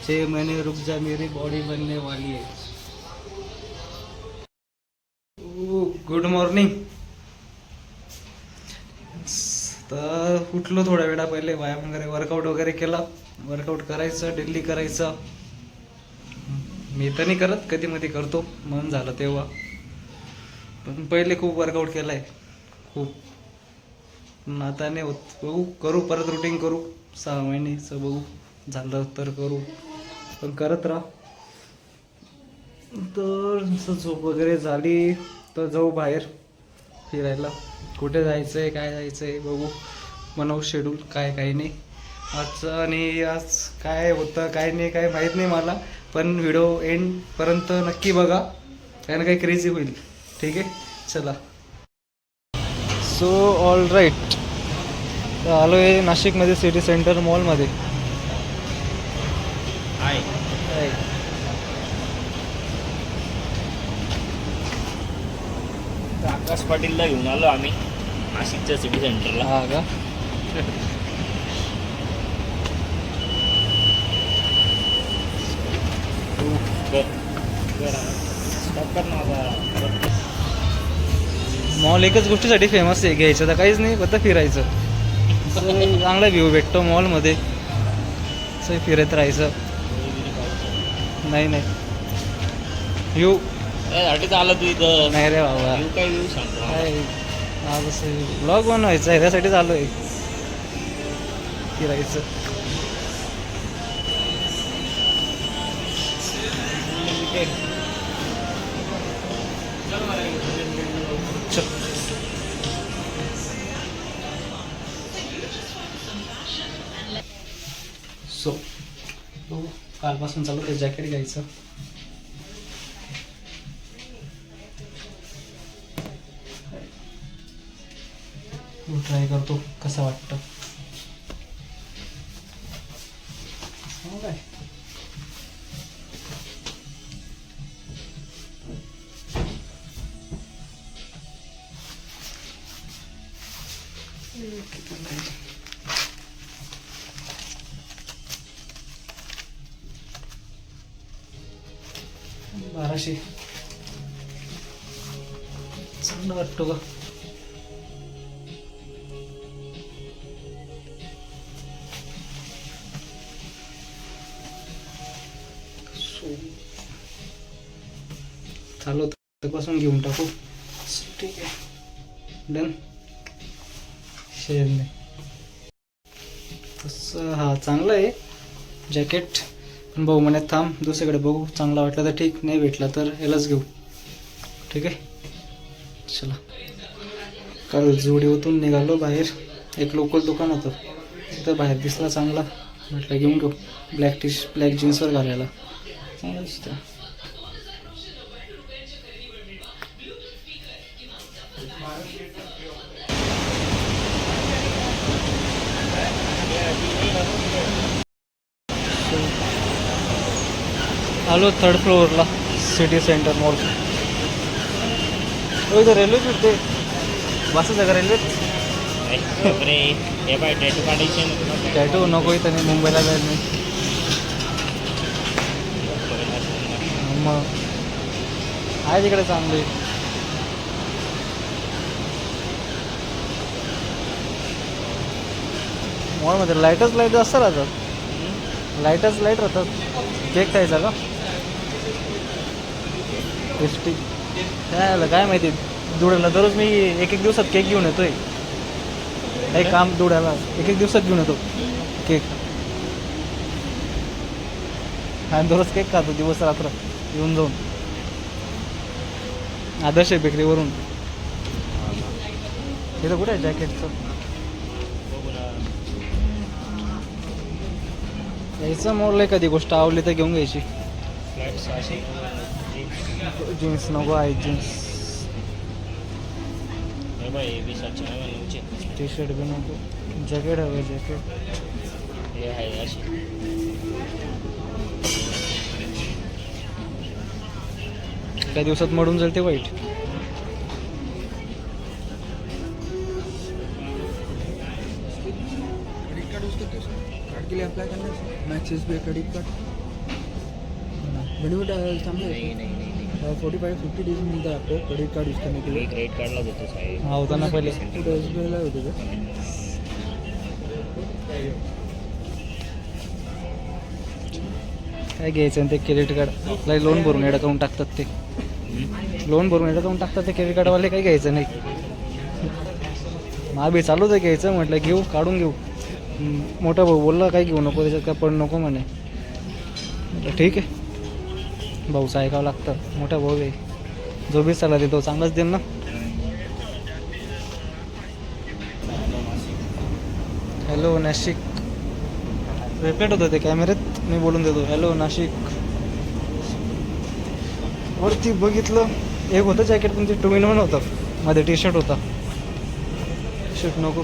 6 महीने रुक जा मेरी बॉडी बनने वाली है. Good morning. तर उठलो थोड्या वेळा पहिले, व्यायाम वगैरे वर्कआउट वगैरे केला. वर्कआउट करायचं डेली करायचं. मी तर नाही करत, कधी मध्ये करतो मन झालं तेव्हा, पण पहिले खूप वर्कआउट केला आहे खूप. पण आता नाही होत. बघू, करू परत रुटीन करू 6 महिनेचं, बघू झालं तर करू, पण करत राहा. तर झोप वगैरे झाली तर जाऊ बाहेर फिरायला. कुठे जायचं आहे काय जायचं आहे बघू, बनवू शेड्यूल काय काही नाही आजचं. आणि आज काय होतं काय नाही काय माहीत नाही मला, पण व्हिडिओ एंडपर्यंत नक्की बघा, कारण काही क्रेझी होईल. ठीक आहे, चला. सो ऑल राईट, आलो आहे नाशिकमध्ये सिटी सेंटर मॉलमध्ये. आकाश पाटीलला घेऊन आलो आम्ही नाशिकच्या सिटी सेंटरला. हा का? मॉल एकच गोष्टीसाठी फेमस आहे, घ्यायचं तर काहीच नाही, फक्त फिरायचं. चांगला व्ह्यू भेटतो मॉलमध्ये, असं फिरत राहायचं. नाही नाही व्ह्यू साठी आलं तू इथं? नाही रे बाबा, काय व्ह्यू सांगतो? काय आज असं ब्लॉग बनवायचा आहे, त्यासाठी चालू आहे फिरायचं. सो कालपासून चालू आहे जॅकेट घ्यायचं. ट्राय करतो कसं वाटतं. बाराशे चांगलं वाटतो का? चालू पासून घेऊन टाकू. ठीक आहे, डन. शेर नाही तसं. हा चांगलं आहे जॅकेट, पण भाऊ म्हणे थांब दुसरीकडे बघू, चांगला वाटला तर ठीक, नाही भेटला तर यालाच घेऊ. ठीक आहे, चला. काल जुडिओतून निघालो बाहेर, एक लोकल दुकान होतं तिथं बाहेर दिसला चांगला, म्हटलं घेऊन घेऊ. ब्लॅक जीन्सवर घालायला चांगलं दिसतं. आलो 3rd फ्लोअरला सिटी सेंटर मॉल. इथं रेल्वे सुटते, बसच आहे का रेल्वेत? टॅटू काढायचे. टॅटू नको, इथं नाही, मुंबईला जायला नाही. मग आहे तिकडे चांगली. मॉलमध्ये लाईट असतं राहतात, लाईट राहतात. केक खायचा का? टेस्टी काय माहिती. धुळ्याला दररोज मी एक दिवसात केक घेऊन येतोय. एक काम धुळ्याला एक दिवसात घेऊन येतो केक, आणि दररोज केक खातो दिवस रात्र येऊन जाऊन. आदर्श बेकरीवरून. तिथं कुठे आहे जॅकेटचं? यायचं मॉल. एखादी गोष्ट आवडली तर घेऊन घ्यायची. जीन्स नको आहे, जीन्स. टी शर्ट बी नको, जॅकेट हवं. जॅकेट काही दिवसात मडून जाईल ते वाईट. क्रेडिट कार्ड उसका कैसे कार्ड के लिए अप्लाई करना है? मैक्सिस पे क्रेडिट कार्ड बेनिफिट चांगलं नाही आहे नाही नाही नाही 45-50 डेज मिळतं आपको क्रेडिट कार्ड यूज करने के मी लिए क्रेडिट कार्डला देतो साहेब. हा होता ना पहिले. कुठं SBI ला होतं का काय घ्यायचं ते क्रेडिट कार्ड लय लोन भरून एडं काढून टाकतात ते. लोन भरून एडं काढून टाकतात ते क्रेडिट कार्डवाले. काही घ्यायचं नाही. बी चालूच आहे घ्यायचं म्हटलं घेऊ काढून घेऊ. मोठा भाऊ बोलला काही घेऊ नको त्याच्यात काय पड नको म्हणे. म्हटलं ठीक आहे भाऊचं ऐकावं लागतं. मोठा भाऊ आहे जो बी सल्ला देतो चांगलाच देईन ना. हॅलो नाशिक रिफ्लेक्ट होतं ते कॅमेऱ्यात. मी बोलून देतो हॅलो नाशिक. वरती बघितलं एक होतं जॅकेट पण ते 2-in-1 होतं. मध्ये टी शर्ट होता. शर्ट नको.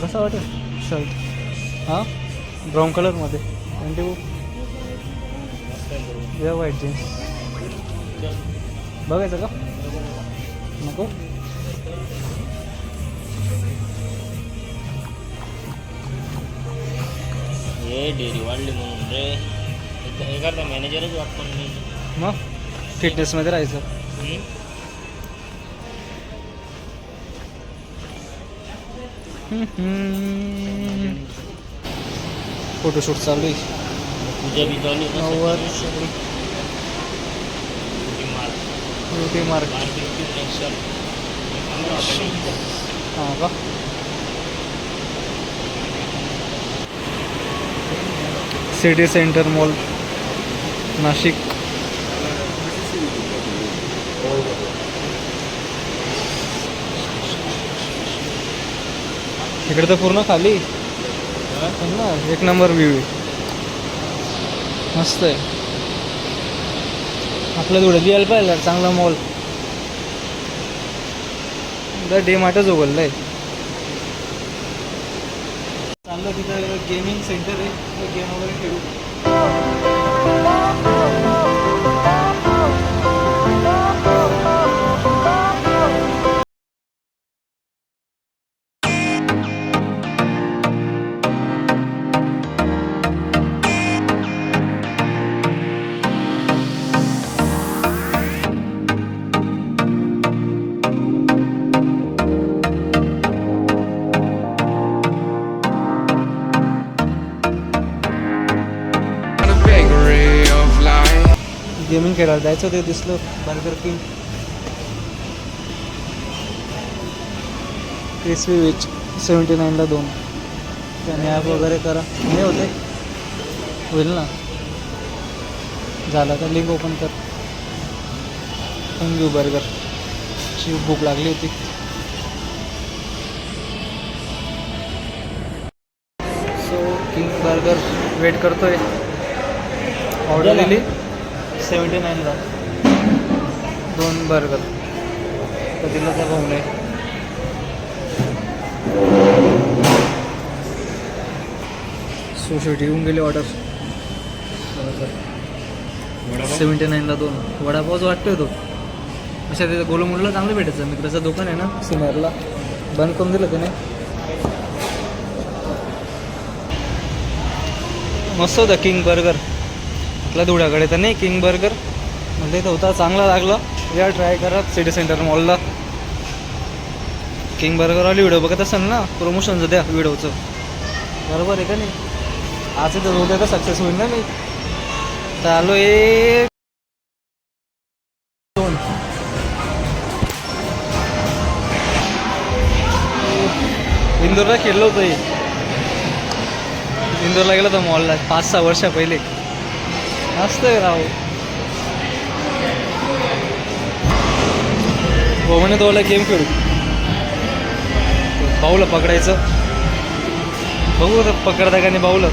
कसा वाटेल शर्ट हां ब्राऊन कलरमध्ये आणि ते या व्हाईट जीन्स बघायचं का नको. हे डेअरी वाढली म्हणून रे. हे करता मॅनेजरच वाटतो मी. मग फिटनेसमध्ये राहायचं. फोटोशूट चालू आहे. तुझ्या बी चालू आहे ना नव्वद सगळं? Beauty mark barbecue nation. हां का सिटी सेंटर मॉल नाशिक. इकडे तर पूर्ण खाली ना. एक नंबर व्ह्यू आहे. मस्त आहे. आपल्या थोडं द्यायला पाहिजे चांगला मॉल. डी मार्टच उघडलं आहे. चांगलं तिथं गेमिंग सेंटर आहे. गेम वगैरे खेळू. गेमिंग खेळायला जायचं ते दिसलं. बर्गर किंग क्रिस्पी विच 79ला 2. त्याने ॲप वगैरे करा नाही होते होईल ना. झाला तर लिंक ओपन कर. घेऊ बर्गर ची भूक लागली होती. सो किंग बर्गर वेट करतोय. ऑर्डर दिली 79ला 2 बर्गर. तर दिलं त्या भाऊने. सो शेवटी येऊन गेली ऑर्डर. 79ला 2 वडापावच वाटतोय तो. अशा तिथं गोलमुडला चांगलं भेटायचं. मित्राचं दुकान आहे ना सिनियरला बंद करून दिलं त्याने. मस्त होता किंग बर्गर. आपल्या धुळ्याकडे तर नाही किंग बर्गर. म्हणजे इथं होता चांगला लागला. या ट्राय करा सिटी सेंटर मॉलला. किंग बर्गरवाली व्हिडिओ बघत असाल ना प्रमोशनचं द्या व्हिडिओचं. बरोबर आहे का नाही. आज इथं उद्या तर सक्सेस होईल ना मी. तर आलो 1 2 इंदोरला खेळलो होतो. इंदोरला गेलो होतो मॉलला 5-6 वर्षा पहिले. मस्त आहे राव. हो म्हणे तो गेम खेळू. बाऊला पकडायचं. बघू आता पकडता का नाही बाऊला.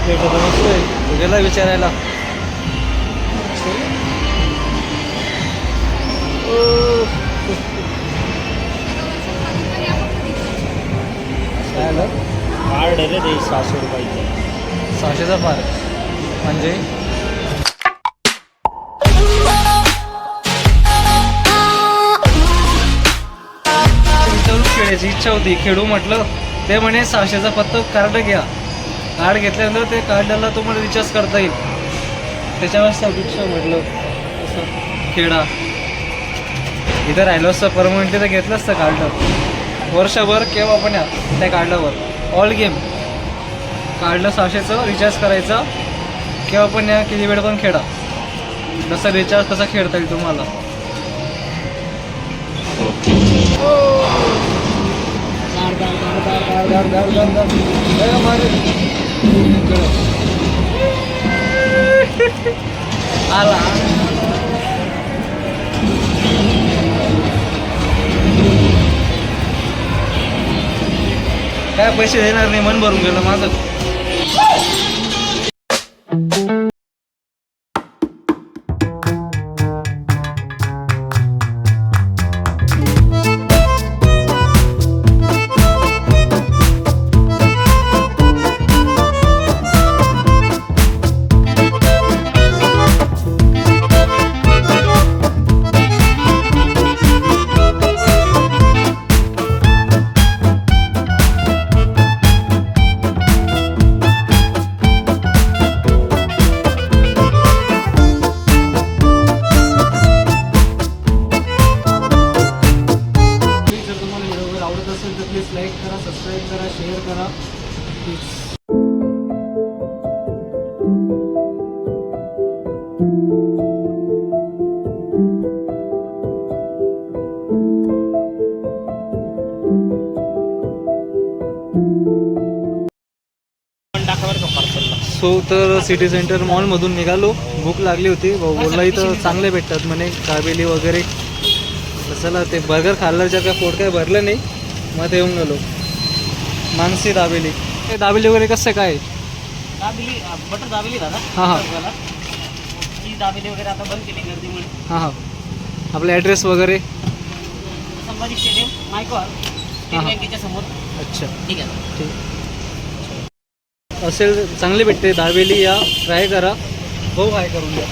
मस्त आहे. गेला विचारायला. काय आलं कार्ड आहे रे ते 600 रुपयाचं. 600चा पार म्हणजे तुमच्यावर खेळायची इच्छा होती, खेळू म्हटलं ते म्हणे 600चा फक्त कार्ड घ्या. कार्ड घेतल्यानंतर ते कार्डाला तुम्हाला रिचार्ज करता येईल. त्याच्यावर अपेक्षा म्हटलं असं खेळा. इथं राहिलो असतं परमनंटली तर घेतलं असतं कार्ड वर्षभर केव्हा पण या त्या कार्डावर ऑल गेम. कार्डला 600चं रिचार्ज करायचं, केव्हा पण या किती वेळ पण खेळा. जसं रिचार्ज कसा खेळता येईल तुम्हाला. आला काय पैसे देणार नाही, मन भरून गेलं माझं. आवडत असेल तर प्लीज लाईक करा, सबस्क्राईब करा, शेअर करा प्लीज. पण टाकावर का पार्सलला. सो तर सिटी सेंटर मॉलमधून निघालो. भूक लागली होती. भाऊ बोलला इथं चांगले भेटतात म्हणे दाबेली वगैरे. चला ते बर्गर खाल्ल्याच्या काय पोट काय भरलं नाही, मग ते येऊन गेलो. मानसी दाबेली. ते दाबेली वगैरे कसं काय? दाबेली बटर दाबेली दादा. हां हां ही दाबेली वगैरे आता बंद केली गर्दीमुळे. हां हां. आपला ॲड्रेस वगैरे? संभाजी स्टेडियम मायकॉर स्टेट बँकेच्या समोर. अच्छा ठीक आहे. ठीक असेल चांगली भेटते दाबेली, या ट्राय करा. हो काय करून द्या.